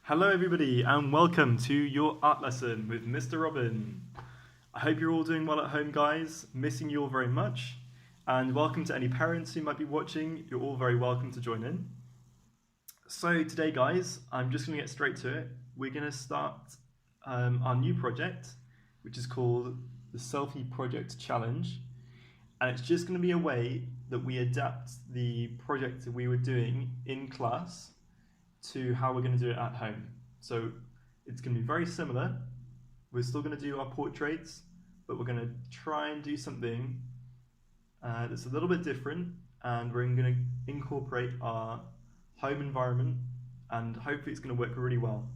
Hello everybody and welcome to your art lesson with Mr. Robin. I hope you're all doing well at home, guys. Missing you all very much. And welcome to any parents who might be watching. You're all very welcome to join in. So today, guys, I'm just going to get straight to it. We're going to start our new project, which is called the Selfie Project Challenge. And it's just going to be a way that we adapt the project that we were doing in class to how we're going to do it at home. So it's going to be very similar. We're still going to do our portraits, but we're going to try and do something that's a little bit different, and we're going to incorporate our home environment, and hopefully it's going to work really well.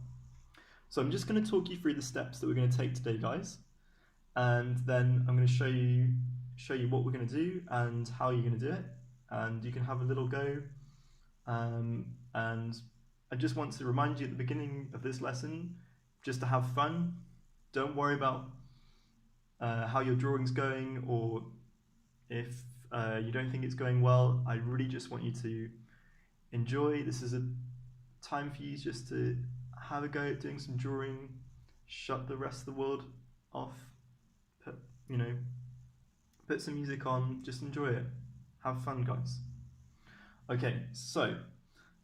So I'm just going to talk you through the steps that we're going to take today, guys, and then I'm going to show you what we're going to do and how you're going to do it, and you can have a little go. And I just want to remind you at the beginning of this lesson just to have fun. Don't worry about how your drawing's going, or if you don't think it's going well. I really just want you to enjoy. This is a time for you just to have a go at doing some drawing, shut the rest of the world off, put some music on, just enjoy it. Have fun, guys. Okay, so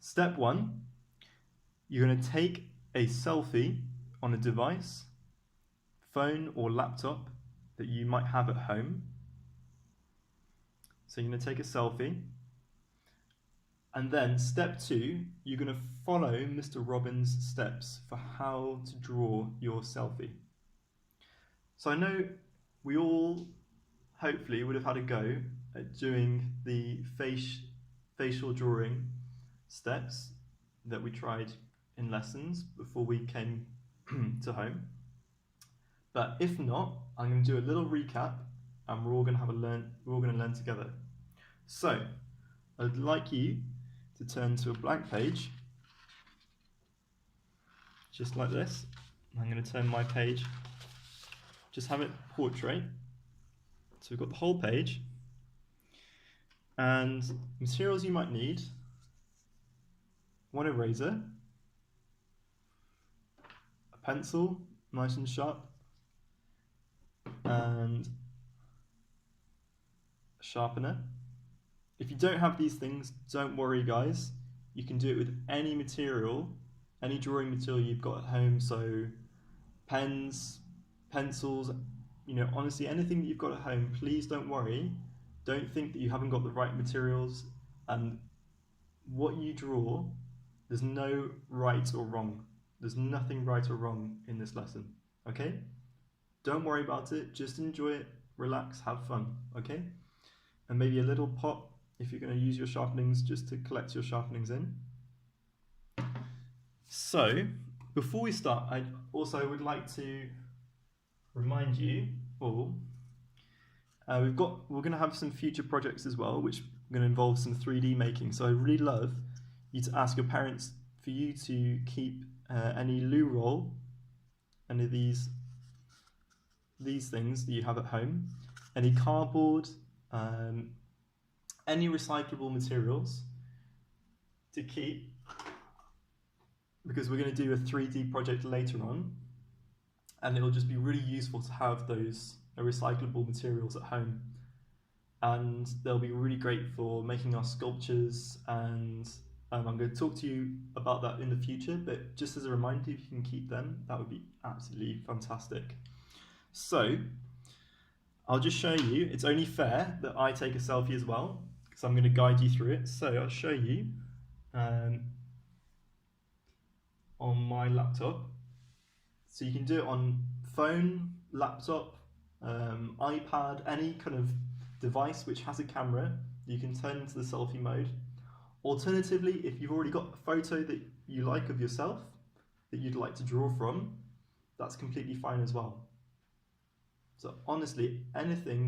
step one, you're going to take a selfie on a device, phone or laptop that you might have at home. So you're going to take a selfie. And then step two, you're going to follow Mr. Robin's steps for how to draw your selfie. So I know we all hopefully would have had a go at doing the facial drawing steps that we tried in lessons before we came to home. But if not, I'm going to do a little recap, and we're all going to learn together. So I'd like you to turn to a blank page, just like this. I'm going to turn my page, just have it portrait. So we've got the whole page, and materials you might need: one eraser, a pencil, nice and sharp, and a sharpener. If you don't have these things, don't worry, guys. You can do it with any material, any drawing material you've got at home. So pens, pencils, honestly, anything that you've got at home, please don't worry. Don't think that you haven't got the right materials, and what you draw, there's no right or wrong. There's nothing right or wrong in this lesson, okay? Don't worry about it, just enjoy it, relax, have fun, okay? And maybe a little pot if you're going to use your sharpenings, just to collect your sharpenings in. So, before we start, I also would like to remind you all, we're going to have some future projects as well, which are going to involve some 3D making. So I really love you to ask your parents for you to keep any loo roll, any of these things that you have at home, any cardboard, any recyclable materials to keep, because we're going to do a 3D project later on, and it'll just be really useful to have those recyclable materials at home, and they'll be really great for making our sculptures. And I'm going to talk to you about that in the future, but just as a reminder, if you can keep them, that would be absolutely fantastic. So I'll just show you, it's only fair that I take a selfie as well, because I'm going to guide you through it. So I'll show you on my laptop. So you can do it on phone, laptop, iPad, any kind of device which has a camera. You can turn into the selfie mode. Alternatively, if you've already got a photo that you like of yourself that you'd like to draw from, that's completely fine as well. So honestly, any photo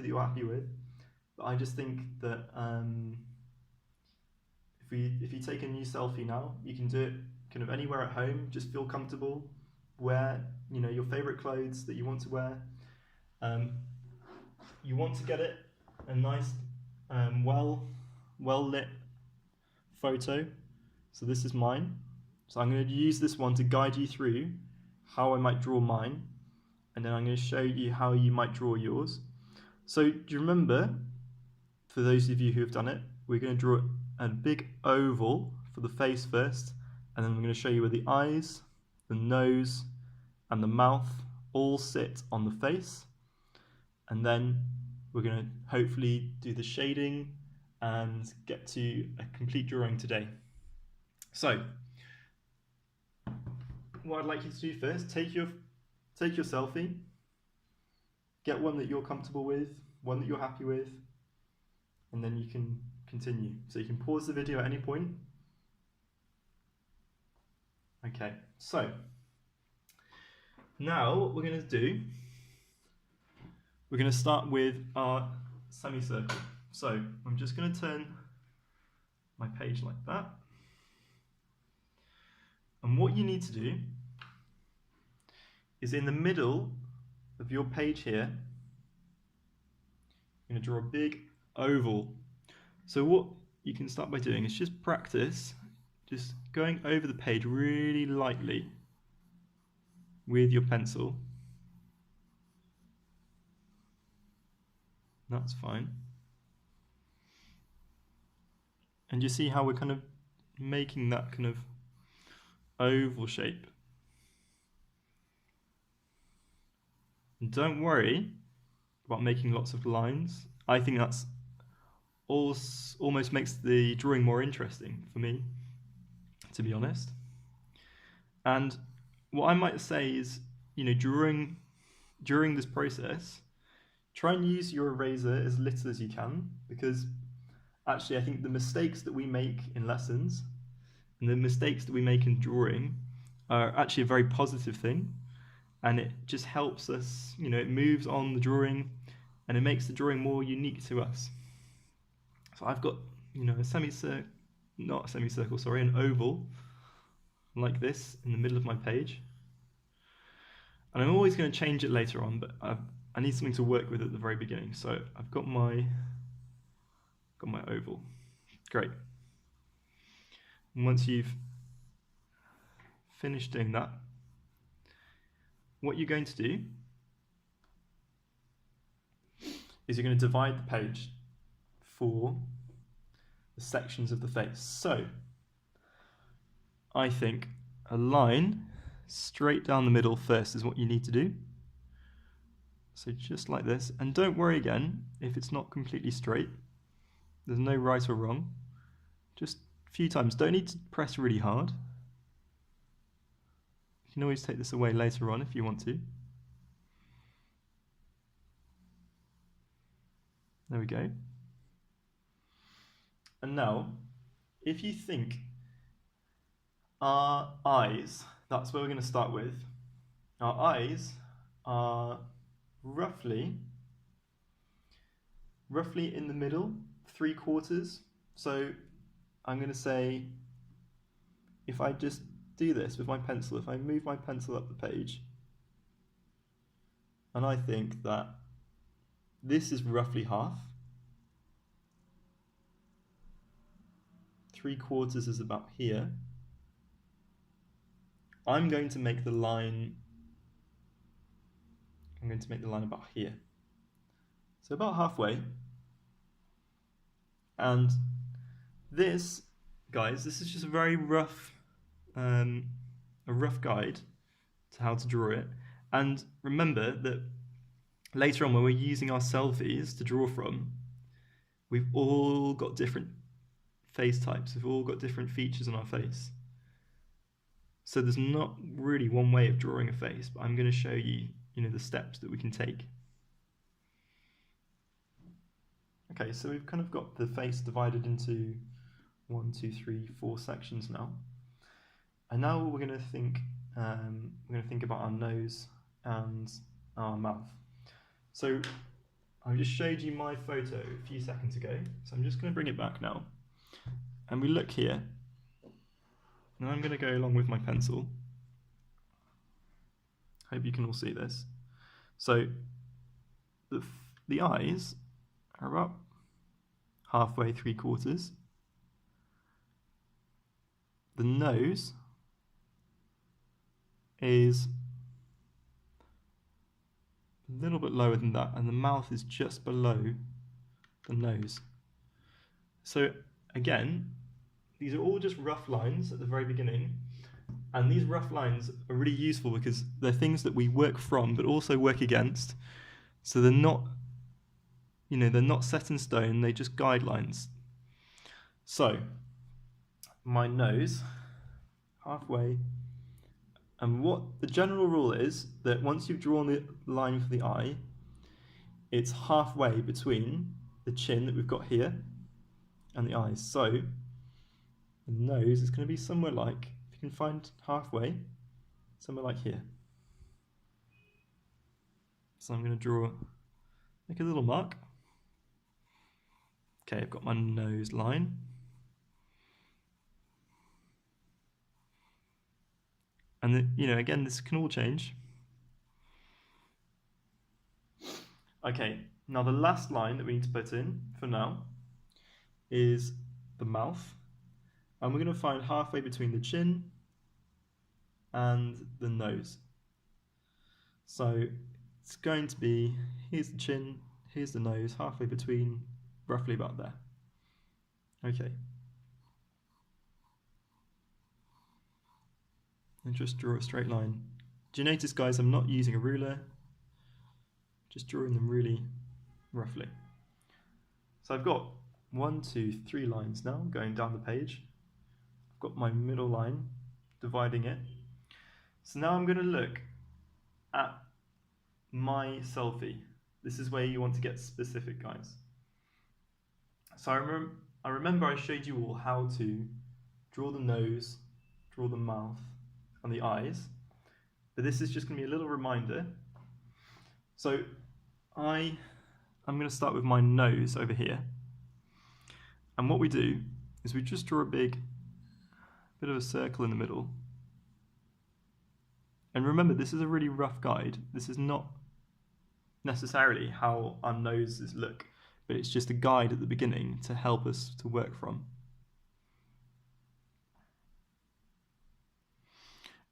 that you're happy with. But I just think that if you take a new selfie now, you can do it kind of anywhere at home. Just feel comfortable. Wear your favorite clothes that you want to wear. You want to get it a nice, well lit photo. So this is mine. So I'm going to use this one to guide you through how I might draw mine, and then I'm going to show you how you might draw yours. So do you remember, for those of you who have done it, we're going to draw a big oval for the face first, and then I'm going to show you where the eyes, the nose, and the mouth all sit on the face, and then we're going to hopefully do the shading and get to a complete drawing today. So what I'd like you to do first, take your selfie, get one that you're comfortable with, one that you're happy with, and then you can continue. So you can pause the video at any point. Okay, so now what we're going to do, we're going to start with our semicircle. So I'm just going to turn my page like that. And what you need to do is in the middle of your page here, you're going to draw a big oval. So what you can start by doing is just practice, just going over the page really lightly with your pencil. That's fine. And you see how we're kind of making that kind of oval shape. And don't worry about making lots of lines. I think that's almost makes the drawing more interesting for me, to be honest. And what I might say is, during this process, try and use your eraser as little as you can, because actually I think the mistakes that we make in lessons and the mistakes that we make in drawing are actually a very positive thing, and it just helps us, it moves on the drawing and it makes the drawing more unique to us. So I've got, a semicircle, not a semicircle, sorry, an oval like this in the middle of my page. And I'm always going to change it later on, but I need something to work with at the very beginning. So I've got my oval. Great. And once you've finished doing that, what you're going to do is you're going to divide the page for the sections of the face. So I think a line straight down the middle first is what you need to do. So just like this, and don't worry again if it's not completely straight. There's no right or wrong. Just a few times. Don't need to press really hard. You can always take this away later on if you want to. There we go. And now, if you think our eyes, that's where we're going to start with. Our eyes are roughly in the middle, 3/4. So I'm going to say, if I just do this with my pencil, if I move my pencil up the page, and I think that this is roughly half, 3/4 is about here, I'm going to make the line about here. So about halfway. And this, guys, this is just a very rough guide to how to draw it. And remember that later on when we're using our selfies to draw from, we've all got different face types, we've all got different features on our face. So there's not really one way of drawing a face, but I'm going to show you, the steps that we can take. Okay, so we've kind of got the face divided into 1, 2, 3, 4 sections now. And now we're going to think about our nose and our mouth. So I just showed you my photo a few seconds ago, so I'm just going to bring it back now. And we look here, and I'm going to go along with my pencil. Hope you can all see this. So the eyes are about halfway, 3/4. the nose is a little bit lower than that, and the mouth is just below the nose. So again, these are all just rough lines at the very beginning, and these rough lines are really useful because they're things that we work from but also work against. So they're not, they're not set in stone, they're just guidelines. So my nose, halfway, and what the general rule is that once you've drawn the line for the eye, it's halfway between the chin that we've got here and the eyes. So the nose is going to be somewhere like, if you can find halfway, somewhere like here. So I'm going to make a little mark. Okay, I've got my nose line. And again, this can all change. Okay, now the last line that we need to put in for now is the mouth. And we're going to find halfway between the chin and the nose. So it's going to be, here's the chin, here's the nose, halfway between, roughly about there. Okay. And just draw a straight line. Do you notice, guys, I'm not using a ruler, just drawing them really roughly. So I've got 1, 2, 3 lines now going down the page. I've got my middle line dividing it. So now I'm going to look at my selfie. This is where you want to get specific, guys. So I remember I showed you all how to draw the nose, draw the mouth, and the eyes. But this is just going to be a little reminder. So I'm going to start with my nose over here. And what we do is we just draw a bit of a circle in the middle. And remember, this is a really rough guide. This is not necessarily how our noses look, but it's just a guide at the beginning to help us to work from.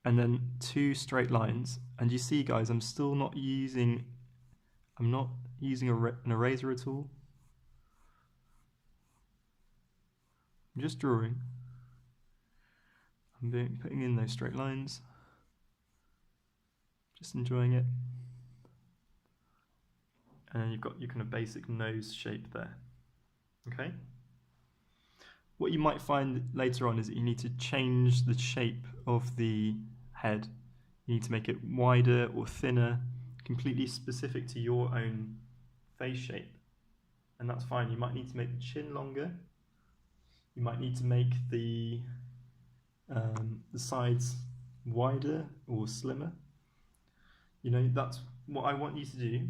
And then 2 straight lines. And you see, guys, I'm not using an eraser at all. I'm just drawing. I'm putting in those straight lines. Just enjoying it. And then you've got your kind of basic nose shape there. Okay? What you might find later on is that you need to change the shape of the head. You need to make it wider or thinner, completely specific to your own face shape. And that's fine. You might need to make the chin longer. You might need to make the sides wider or slimmer. That's what I want you to do.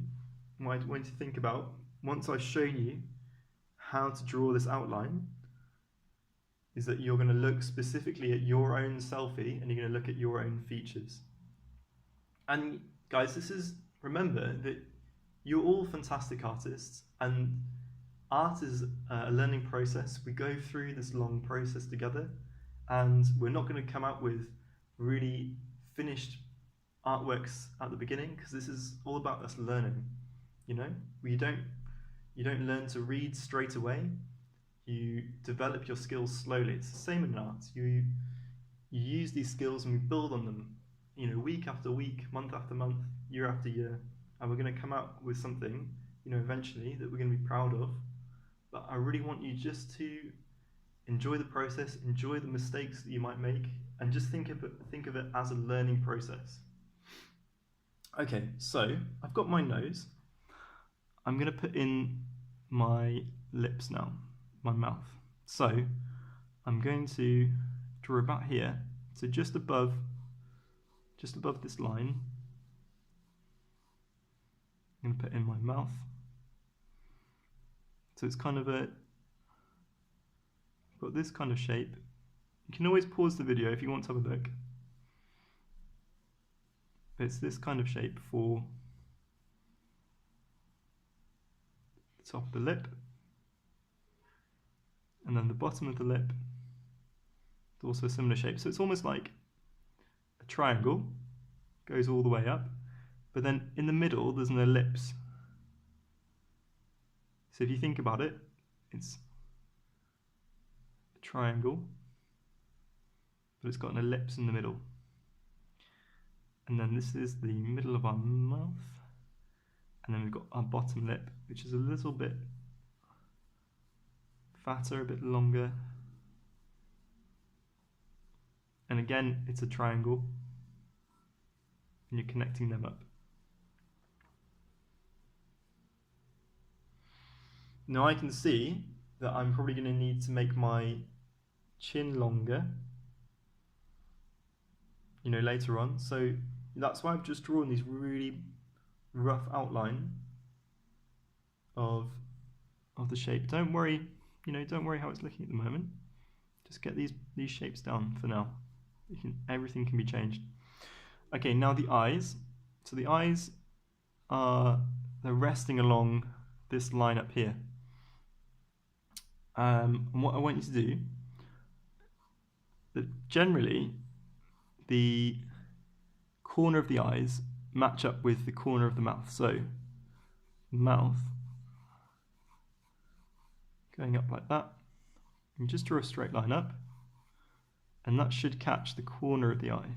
What I want you to think about once I've shown you how to draw this outline is that you're going to look specifically at your own selfie and you're going to look at your own features. And guys, remember that you're all fantastic artists, and art is a learning process. We go through this long process together, and we're not going to come out with really finished artworks at the beginning, because this is all about us learning. You don't learn to read straight away. You develop your skills slowly. It's the same in art. You use these skills and we build on them, week after week, month after month, year after year, and we're going to come out with something, eventually, that we're going to be proud of. But I really want you just to enjoy the process, enjoy the mistakes that you might make, and just think of it as a learning process. Okay, so I've got my nose. I'm going to put in my lips now, my mouth. So I'm going to draw about here, so just above this line. I'm going to put in my mouth. So it's kind of got this kind of shape. You can always pause the video if you want to have a look. But it's this kind of shape for the top of the lip, and then the bottom of the lip, also a similar shape. So it's almost like a triangle, goes all the way up, but then in the middle there's an ellipse. So if you think about it, it's a triangle, but it's got an ellipse in the middle. And then this is the middle of our mouth. And then we've got our bottom lip, which is a little bit fatter, a bit longer. And again, it's a triangle. And you're connecting them up. Now I can see that I'm probably going to need to make my chin longer, later on. So that's why I've just drawn these really rough outline of the shape. Don't worry, don't worry how it's looking at the moment. Just get these shapes down for now. Everything can be changed. Okay, now the eyes. So the eyes they're resting along this line up here. And what I want you to do, that generally the corner of the eyes match up with the corner of the mouth. So mouth going up like that, and just draw a straight line up, and that should catch the corner of the eye.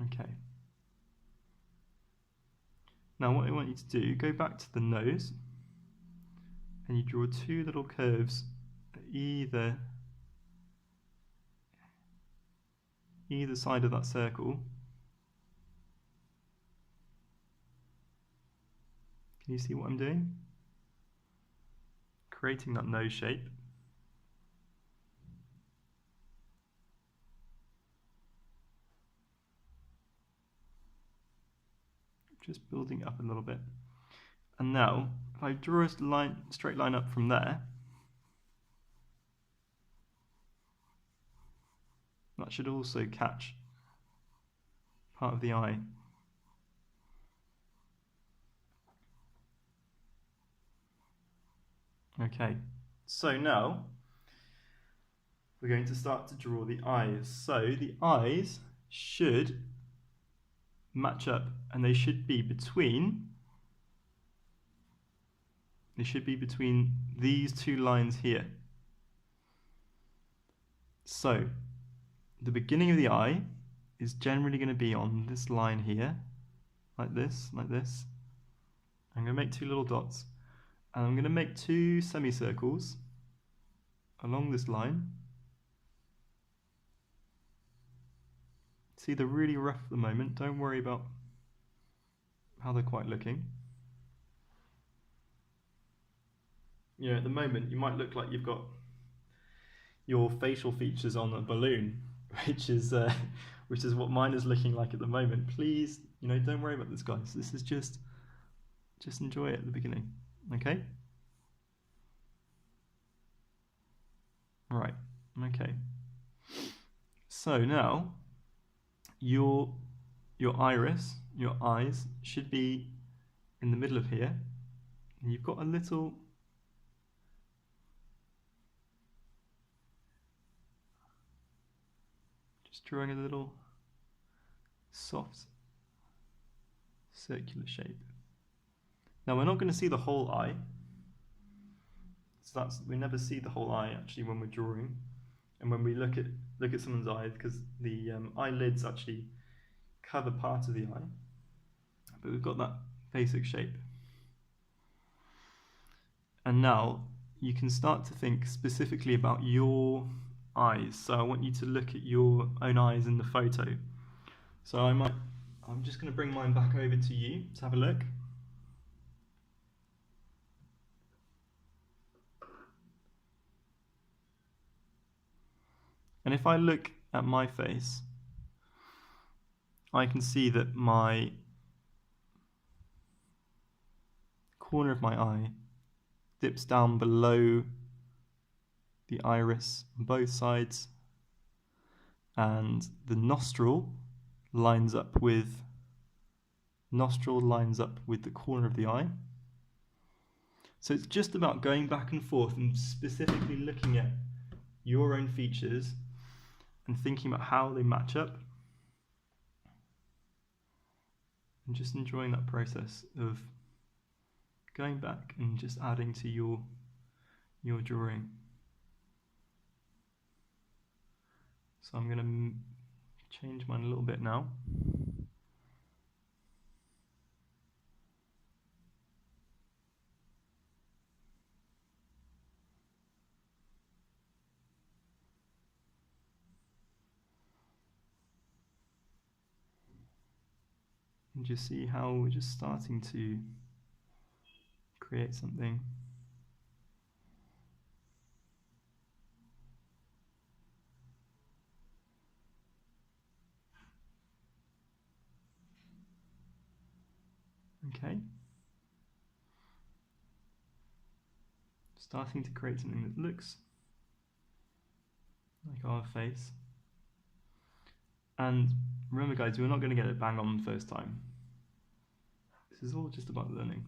Okay. Now what I want you to do, go back to the nose, and you draw two little curves at either side of that circle. Can you see what I'm doing? Creating that nose shape. Just building up a little bit. And now, if I draw a straight line up from there, that should also catch part of the eye. Okay, so now we're going to start to draw the eyes. So the eyes should match up, and they should be between these two lines here. So the beginning of the eye is generally going to be on this line here, like this. I'm going to make two little dots, and I'm going to make two semicircles along this line. See, they're really rough at the moment. Don't worry about how they're quite looking. At the moment you might look like you've got your facial features on a balloon, which is what mine is looking like at the moment. Please, don't worry about this, guys. This is just enjoy it at the beginning, okay? Right, okay. So now your iris, your eyes should be in the middle of here, and you've got a little drawing a little soft circular shape. Now we're not going to see the whole eye, so we never see the whole eye actually when we're drawing, and when we look at someone's eye, because the eyelids actually cover part of the eye, but we've got that basic shape. And now you can start to think specifically about your eyes. So I want you to look at your own eyes in the photo. So I'm just going to bring mine back over to you to have a look. And if I look at my face, I can see that my corner of my eye dips down below the iris on both sides, and the nostril lines up with the corner of the eye. So it's just about going back and forth and specifically looking at your own features and thinking about how they match up, and just enjoying that process of going back and just adding to your drawing. So I'm going to change mine a little bit now. And just see how we're just starting to create something. Okay. Starting to create something that looks like our face. And remember guys, we're not going to get it bang on the first time. This is all just about learning.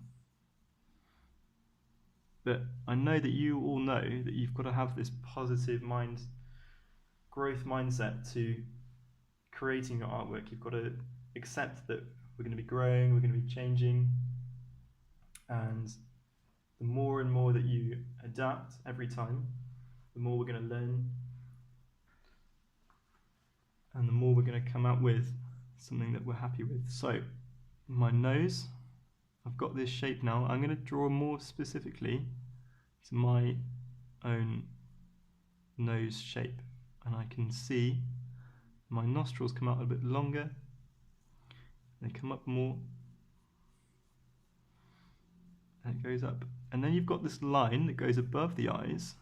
But I know that you all know that you've got to have this positive growth mindset to creating your artwork. You've got to accept that we're going to be growing, we're going to be changing, and the more and more that you adapt every time, the more we're going to learn, and the more we're going to come out with something that we're happy with. So my nose, I've got this shape now. I'm going to draw more specifically to my own nose shape, and I can see my nostrils come out a bit longer, they come up more, and it goes up. And then you've got this line that goes above the eyes,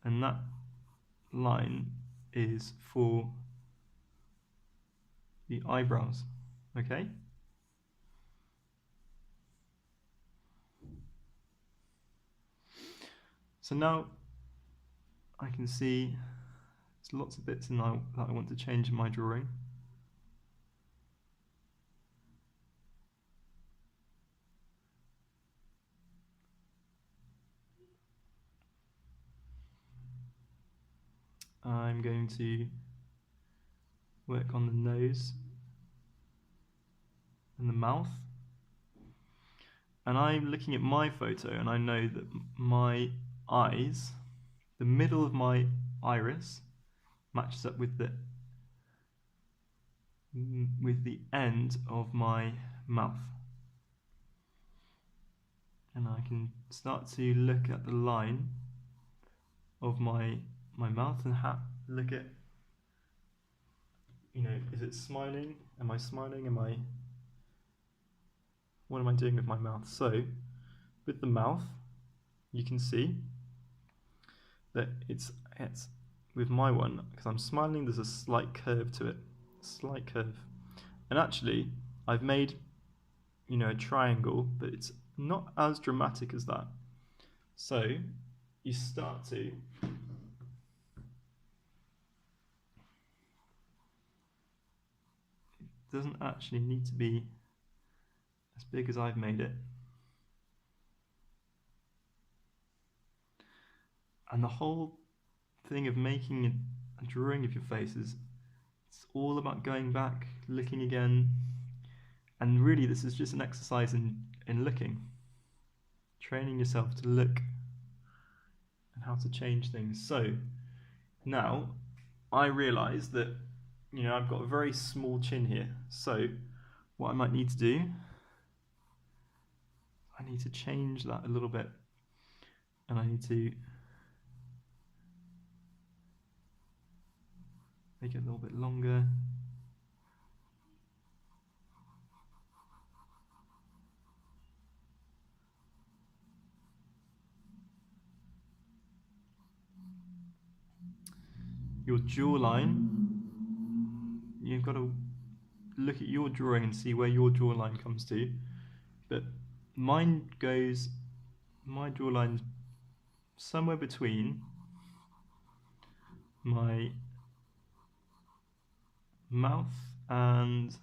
and that line is for the eyebrows, okay? So now I can see there's lots of bits now that I want to change in my drawing. I'm going to work on the nose and the mouth. And I'm looking at my photo and I know that my eyes, the middle of my iris, matches up with the end of my mouth. And I can start to look at the line of my mouth and look at, is it smiling? Am I smiling? What am I doing with my mouth? So, with the mouth, you can see that it's with my one, because I'm smiling, there's a slight curve to it, slight curve. And actually, I've made, a triangle, but it's not as dramatic as that. So, you start to doesn't actually need to be as big as I've made it. And the whole thing of making a drawing of your face it's all about going back, looking again, and really this is just an exercise in looking, training yourself to look and how to change things. So now I realise that I've got a very small chin here, so what I might need to do, I need to change that a little bit, and I need to make it a little bit longer. Your jawline, you've got to look at your drawing and see where your jawline comes to. But my jawline's somewhere between my mouth and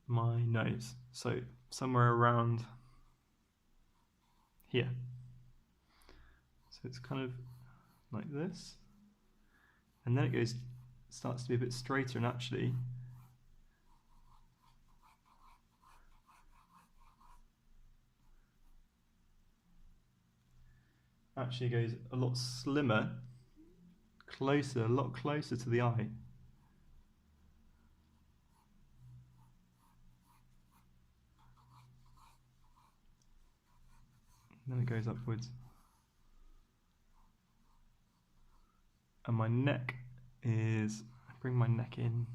my nose. So somewhere around here. So it's kind of like this, and then it starts to be a bit straighter, and actually goes a lot slimmer, a lot closer to the eye. And then it goes upwards. And my neck bring my neck in.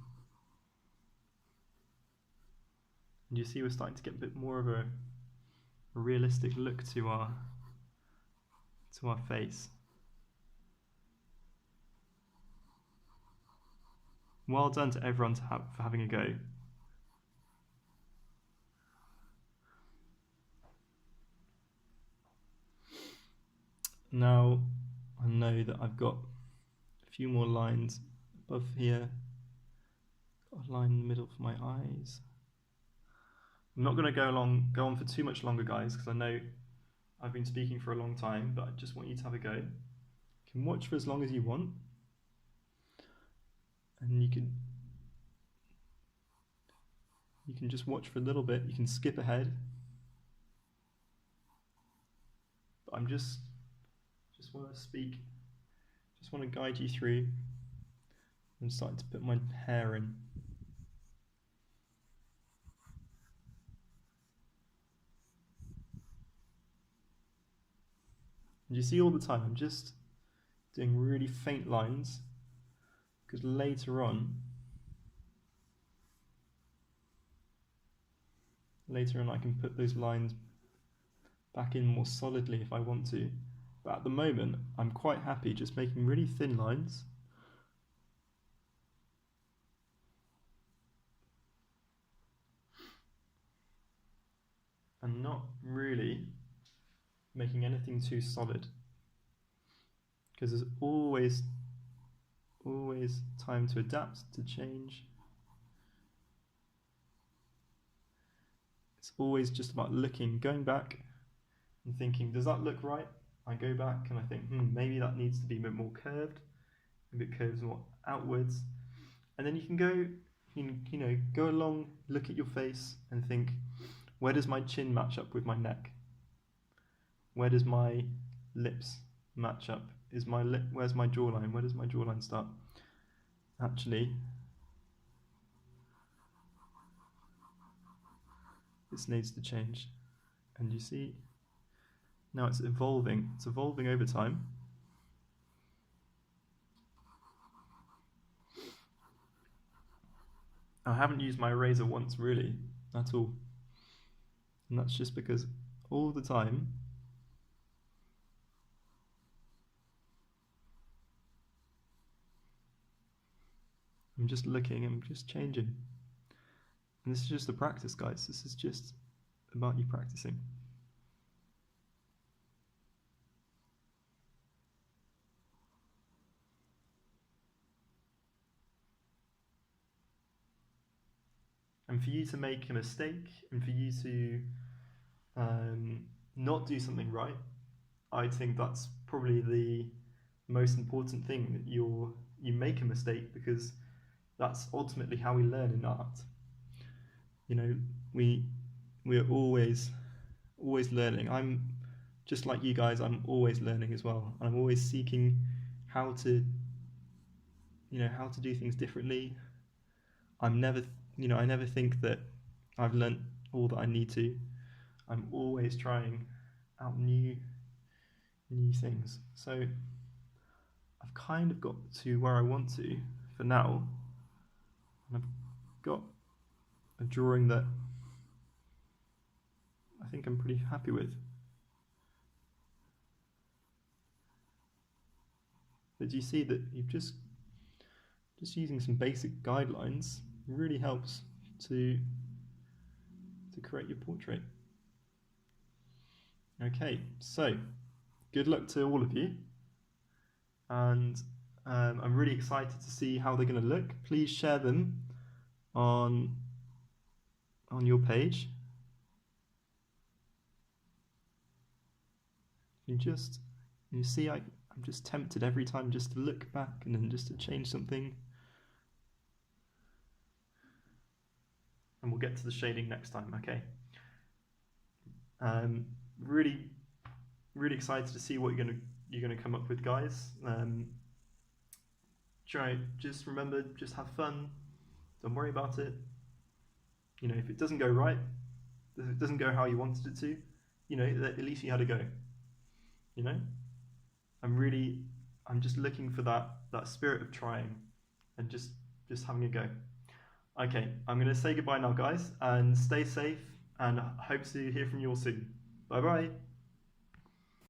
And you see we're starting to get a bit more of a realistic look to our face. Well done to everyone for having a go. Now I know that I've got a few more lines above here. Got a line in the middle for my eyes. I'm not going to go on for too much longer, guys, because I know I've been speaking for a long time, but I just want you to have a go. You can watch for as long as you want, and you can just watch for a little bit. You can skip ahead. But I'm just want to speak, just want to guide you through. I'm starting to put my hair in. And you see all the time, I'm just doing really faint lines, because later on I can put those lines back in more solidly if I want to. But at the moment, I'm quite happy just making really thin lines. And not really making anything too solid. Because there's always time to adapt, to change. It's always just about going back and thinking, does that look right? I go back and I think, maybe that needs to be a bit more curved, maybe it curves more outwards. And then you can go along, look at your face and think, where does my chin match up with my neck? Where does my lips match up? Where's my jawline? Where does my jawline start? Actually, this needs to change. And you see, now it's evolving. It's evolving over time. I haven't used my eraser once really, at all. And that's just because all the time I'm just looking, I'm just changing. And this is just a practice, guys. This is just about you practicing. And for you to make a mistake, and for you to not do something right, I think that's probably the most important thing, that you make a mistake, because that's ultimately how we learn in art. We're always learning. I'm just like you guys, I'm always learning as well. I'm always seeking how to do things differently. I never think that I've learnt all that I need to. I'm always trying out new things. So I've kind of got to where I want to for now. And I've got a drawing that I think I'm pretty happy with. But do you see that you've just using some basic guidelines really helps to create your portrait. Okay, so good luck to all of you, and I'm really excited to see how they're going to look. Please share them on your page. you see, I'm just tempted every time just to look back and then just to change something. And we'll get to the shading next time, okay? Really, really excited to see what you're gonna come up with, guys. Just remember, just have fun. Don't worry about it. You know, if it doesn't go right, if it doesn't go how you wanted it to, you know, at least you had a go. You know, I'm just looking for that spirit of trying, and just having a go. Okay, I'm gonna say goodbye now, guys, and stay safe, and hope to hear from you all soon. Bye bye.